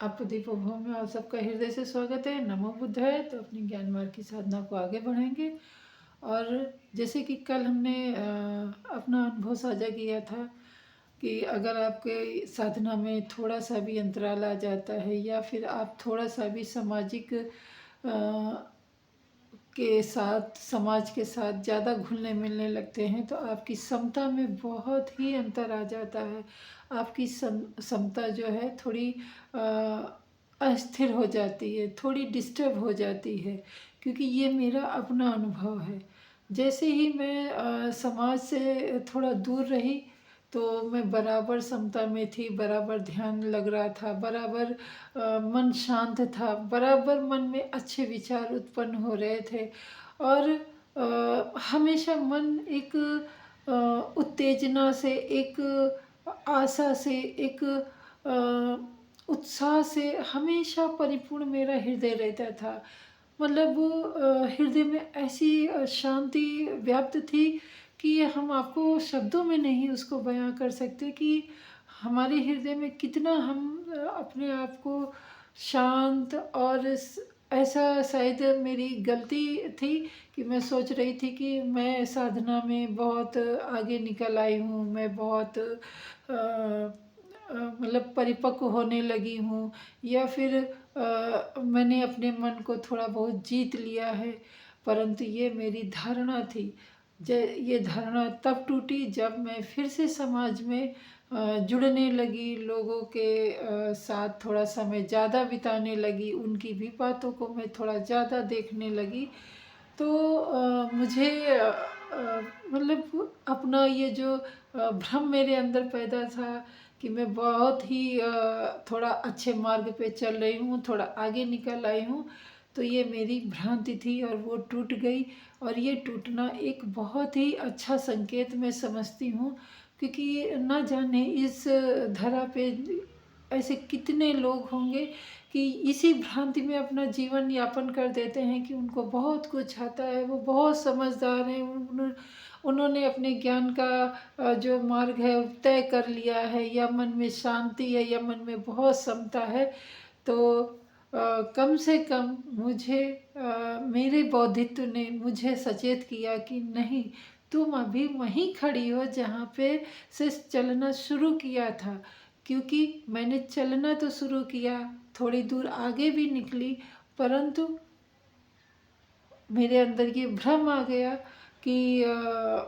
आप दीपोभव में आप सबका हृदय से स्वागत है। नमो बुद्धाय। तो अपनी ज्ञान मार्ग की साधना को आगे बढ़ाएंगे। और जैसे कि कल हमने अपना अनुभव साझा किया था कि अगर आपके साधना में थोड़ा सा भी अंतराल आ जाता है या फिर आप थोड़ा सा भी सामाजिक के साथ समाज के साथ ज़्यादा घुलने मिलने लगते हैं तो आपकी समता में बहुत ही अंतर आ जाता है। आपकी समता जो है थोड़ी अस्थिर हो जाती है, थोड़ी डिस्टर्ब हो जाती है, क्योंकि ये मेरा अपना अनुभव है। जैसे ही मैं समाज से थोड़ा दूर रही तो मैं बराबर समता में थी, बराबर ध्यान लग रहा था, बराबर मन शांत था, बराबर मन में अच्छे विचार उत्पन्न हो रहे थे। और हमेशा मन एक उत्तेजना से, एक आशा से, एक उत्साह से हमेशा परिपूर्ण मेरा हृदय रहता था। मतलब हृदय में ऐसी शांति व्याप्त थी कि हम आपको शब्दों में नहीं उसको बयां कर सकते कि हमारे हृदय में कितना हम अपने आप को शांत और ऐसा शायद मेरी गलती थी कि मैं सोच रही थी कि मैं साधना में बहुत आगे निकल आई हूँ, मैं बहुत मतलब परिपक्व होने लगी हूँ, या फिर मैंने अपने मन को थोड़ा बहुत जीत लिया है। परंतु ये मेरी धारणा थी। ये धारणा तब टूटी जब मैं फिर से समाज में जुड़ने लगी, लोगों के साथ थोड़ा समय ज़्यादा बिताने लगी, उनकी भी बातों को मैं थोड़ा ज़्यादा देखने लगी। तो मुझे मतलब अपना ये जो भ्रम मेरे अंदर पैदा था कि मैं बहुत ही थोड़ा अच्छे मार्ग पे चल रही हूँ, थोड़ा आगे निकल आई हूँ, तो ये मेरी भ्रांति थी और वो टूट गई। और ये टूटना एक बहुत ही अच्छा संकेत मैं समझती हूँ, क्योंकि ना जाने इस धरा पे ऐसे कितने लोग होंगे कि इसी भ्रांति में अपना जीवन यापन कर देते हैं कि उनको बहुत कुछ आता है, वो बहुत समझदार हैं, उन्होंने अपने ज्ञान का जो मार्ग है वो तय कर लिया है, या मन में शांति है, या मन में बहुत समता है। तो कम से कम मुझे मेरे बौद्धित्व ने मुझे सचेत किया कि नहीं, तुम अभी वहीं खड़ी हो जहाँ पे से चलना शुरू किया था। क्योंकि मैंने चलना तो शुरू किया, थोड़ी दूर आगे भी निकली, परंतु मेरे अंदर ये भ्रम आ गया कि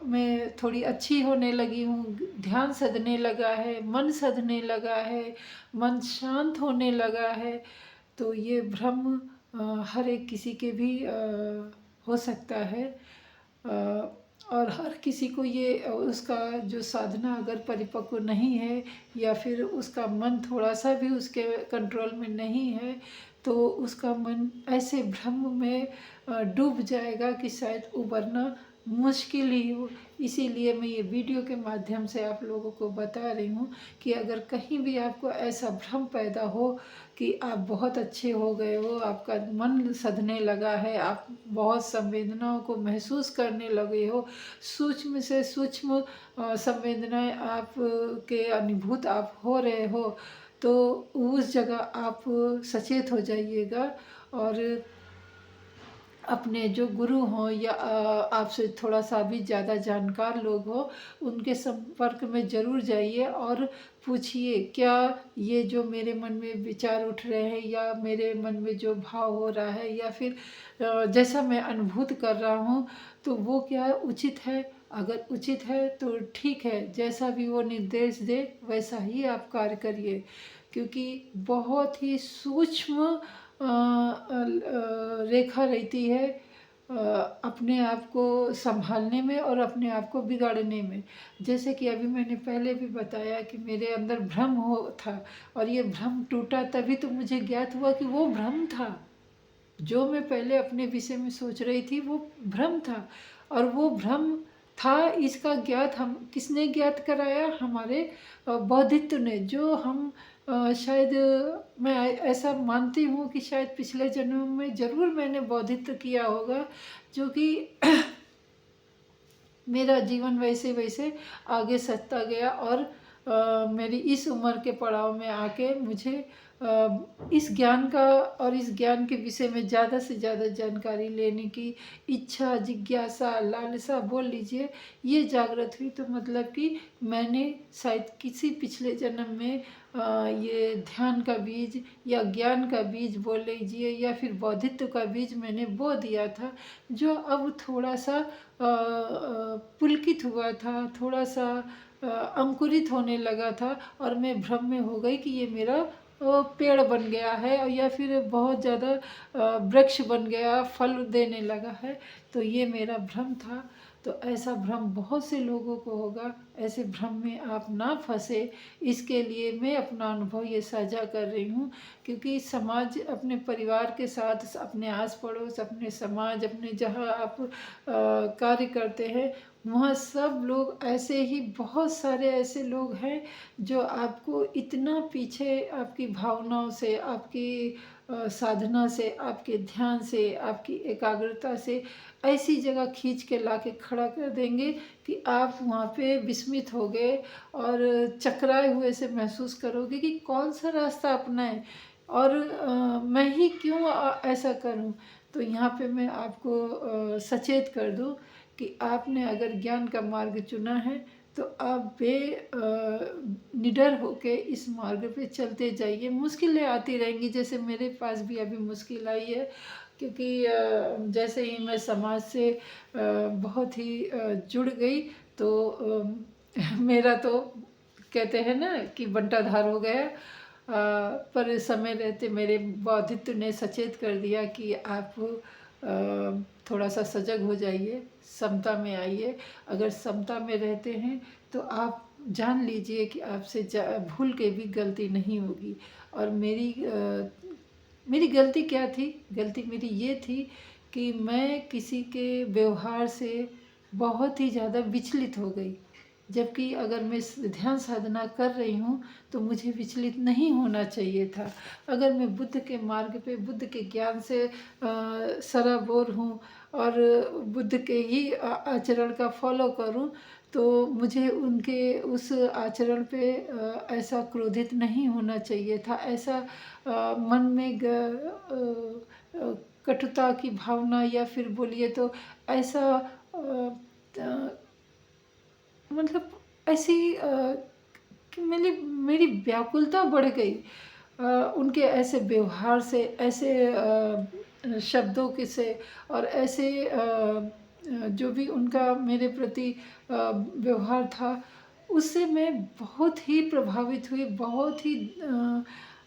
मैं थोड़ी अच्छी होने लगी हूँ, ध्यान सधने लगा है, मन सधने लगा है, मन शांत होने लगा है। तो ये भ्रम हर एक किसी के भी हो सकता है। और हर किसी को ये उसका जो साधना अगर परिपक्व नहीं है, या फिर उसका मन थोड़ा सा भी उसके कंट्रोल में नहीं है, तो उसका मन ऐसे भ्रम में डूब जाएगा कि शायद उबरना मुश्किल ही हो। इसीलिए मैं ये वीडियो के माध्यम से आप लोगों को बता रही हूँ कि अगर कहीं भी आपको ऐसा भ्रम पैदा हो कि आप बहुत अच्छे हो गए हो, आपका मन सधने लगा है, आप बहुत संवेदनाओं को महसूस करने लगे हो, सूक्ष्म से सूक्ष्म संवेदनाएं आप के अनुभूत आप हो रहे हो, तो उस जगह आप सचेत हो जाइएगा। और अपने जो गुरु हों या आपसे थोड़ा सा भी ज़्यादा जानकार लोग हों, उनके संपर्क में ज़रूर जाइए और पूछिए क्या ये जो मेरे मन में विचार उठ रहे हैं, या मेरे मन में जो भाव हो रहा है, या फिर जैसा मैं अनुभूत कर रहा हूँ, तो वो क्या उचित है। अगर उचित है तो ठीक है, जैसा भी वो निर्देश दे वैसा ही आप कार्य करिए, क्योंकि बहुत ही सूक्ष्म रेखा रहती है अपने आप को संभालने में और अपने आप को बिगाड़ने में। जैसे कि अभी मैंने पहले भी बताया कि मेरे अंदर भ्रम हो था, और ये भ्रम टूटा तभी तो मुझे ज्ञात हुआ कि वो भ्रम था। जो मैं पहले अपने विषय में सोच रही थी वो भ्रम था, और वो भ्रम था इसका ज्ञात हम किसने ज्ञात कराया, हमारे बौद्धित्व ने। जो हम शायद मैं ऐसा मानती हूँ कि शायद पिछले जन्म में ज़रूर मैंने बौद्धित्व किया होगा, जो कि मेरा जीवन वैसे वैसे आगे सधता गया, और मेरी इस उम्र के पड़ाव में आके मुझे इस ज्ञान का और इस ज्ञान के विषय में ज़्यादा से ज़्यादा जानकारी लेने की इच्छा, जिज्ञासा, लालसा बोल लीजिए, ये जागृत हुई। तो मतलब कि मैंने शायद किसी पिछले जन्म में ये ध्यान का बीज या ज्ञान का बीज बोल लीजिए या फिर बौद्धित्व का बीज मैंने बो दिया था, जो अब थोड़ा सा पुलकित हुआ था, थोड़ा सा अंकुरित होने लगा था, और मैं भ्रम में हो गई कि ये मेरा पेड़ बन गया है और या फिर बहुत ज़्यादा वृक्ष बन गया, फल देने लगा है। तो ये मेरा भ्रम था। तो ऐसा भ्रम बहुत से लोगों को होगा, ऐसे भ्रम में आप ना फंसे, इसके लिए मैं अपना अनुभव ये साझा कर रही हूँ। क्योंकि समाज, अपने परिवार के साथ, अपने आस पड़ोस, अपने समाज, अपने जहाँ आप कार्य करते हैं, वहाँ सब लोग ऐसे ही, बहुत सारे ऐसे लोग हैं जो आपको इतना पीछे आपकी भावनाओं से, आपकी साधना से, आपके ध्यान से, आपकी एकाग्रता से ऐसी जगह खींच के ला के खड़ा कर देंगे कि आप वहाँ पे विस्मित हो गए और चकराए हुए से महसूस करोगे कि कौन सा रास्ता अपनाएं और मैं ही क्यों ऐसा करूं। तो यहाँ पे मैं आपको सचेत कर दूं कि आपने अगर ज्ञान का मार्ग चुना है तो आप निडर होके इस मार्ग पे चलते जाइए। मुश्किलें आती रहेंगी, जैसे मेरे पास भी अभी मुश्किल आई है, क्योंकि जैसे ही मैं समाज से बहुत ही जुड़ गई तो मेरा तो कहते हैं ना कि बंटाधार हो गया। पर समय रहते मेरे बौद्धित्व ने सचेत कर दिया कि आप थोड़ा सा सजग हो जाइए, समता में आइए। अगर समता में रहते हैं तो आप जान लीजिए कि आपसे भूल के भी गलती नहीं होगी। और मेरी गलती क्या थी? गलती मेरी ये थी कि मैं किसी के व्यवहार से बहुत ही ज़्यादा विचलित हो गई, जबकि अगर मैं ध्यान साधना कर रही हूँ तो मुझे विचलित नहीं होना चाहिए था। अगर मैं बुद्ध के मार्ग पे, बुद्ध के ज्ञान से सराबोर हूँ और बुद्ध के ही आचरण का फॉलो करूँ, तो मुझे उनके उस आचरण पे ऐसा क्रोधित नहीं होना चाहिए था। ऐसा मन में कटुता की भावना, या फिर बोलिए तो ऐसा मतलब ऐसी कि मेरी व्याकुलता बढ़ गई उनके ऐसे व्यवहार से, ऐसे शब्दों के से, और ऐसे जो भी उनका मेरे प्रति व्यवहार था, उससे मैं बहुत ही प्रभावित हुई, बहुत ही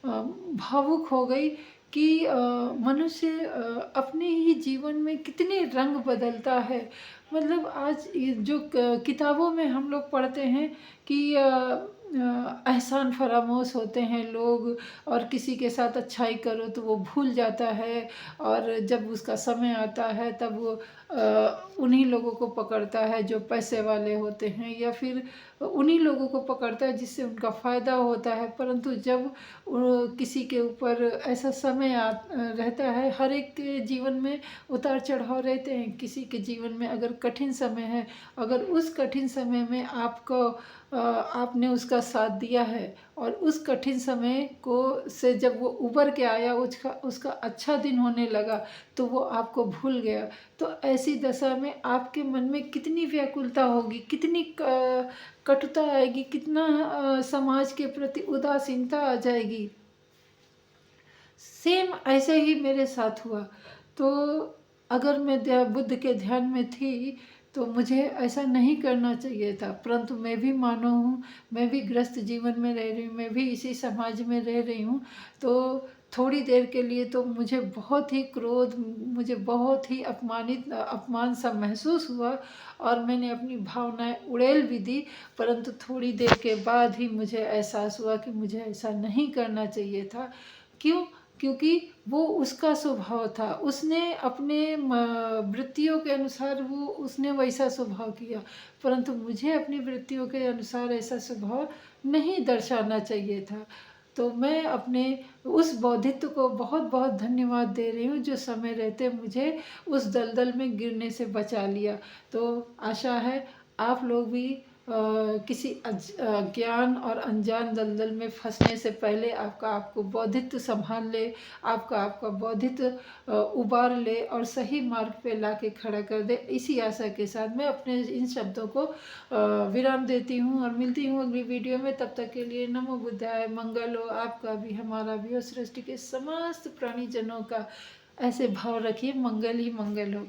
भावुक हो गई कि मनुष्य अपने ही जीवन में कितने रंग बदलता है। मतलब आज ये जो किताबों में हम लोग पढ़ते हैं कि एहसान फरामोश होते हैं लोग, और किसी के साथ अच्छाई करो तो वो भूल जाता है, और जब उसका समय आता है तब वो उन्हीं लोगों को पकड़ता है जो पैसे वाले होते हैं, या फिर उन्हीं लोगों को पकड़ता है जिससे उनका फ़ायदा होता है। परंतु जब किसी के ऊपर ऐसा समय रहता है, हर एक के जीवन में उतार चढ़ाव रहते हैं। किसी के जीवन में अगर कठिन समय है, अगर उस कठिन समय में आपने उसका साथ दिया है, और उस कठिन समय को से जब वो उबर के आया, उसका अच्छा दिन होने लगा, तो वो आपको भूल गया, तो ऐसी दशा में आपके मन में कितनी व्याकुलता होगी, कितनी कटुता आएगी, कितना समाज के प्रति उदासीनता आ जाएगी। सेम ऐसे ही मेरे साथ हुआ। तो अगर मैं बुद्ध के ध्यान में थी तो मुझे ऐसा नहीं करना चाहिए था, परंतु मैं भी मानव हूँ, मैं भी ग्रस्त जीवन में रह रही हूँ, मैं भी इसी समाज में रह रही हूँ। तो थोड़ी देर के लिए तो मुझे बहुत ही क्रोध, मुझे बहुत ही अपमान सा महसूस हुआ, और मैंने अपनी भावनाएं उड़ेल भी दी। परंतु थोड़ी देर के बाद ही मुझे एहसास हुआ कि मुझे ऐसा नहीं करना चाहिए था। क्यों? क्योंकि वो उसका स्वभाव था, उसने अपने वृत्तियों के अनुसार उसने वैसा स्वभाव किया, परंतु मुझे अपनी वृत्तियों के अनुसार ऐसा स्वभाव नहीं दर्शाना चाहिए था। तो मैं अपने उस बौद्धित्व को बहुत बहुत धन्यवाद दे रही हूँ, जो समय रहते मुझे उस दलदल में गिरने से बचा लिया। तो आशा है आप लोग भी किसी अज्ञान और अनजान दलदल में फंसने से पहले आपको बौद्धित्व संभाल ले, आपका बौद्धित्व उबार ले और सही मार्ग पे लाके खड़ा कर दे। इसी आशा के साथ मैं अपने इन शब्दों को विराम देती हूँ और मिलती हूँ अगली वीडियो में। तब तक के लिए नमो बुद्धाय। मंगल हो आपका भी, हमारा भी और सृष्टि के समस्त प्राणी जनों का। ऐसे भाव रखिए, मंगल ही मंगल होगा।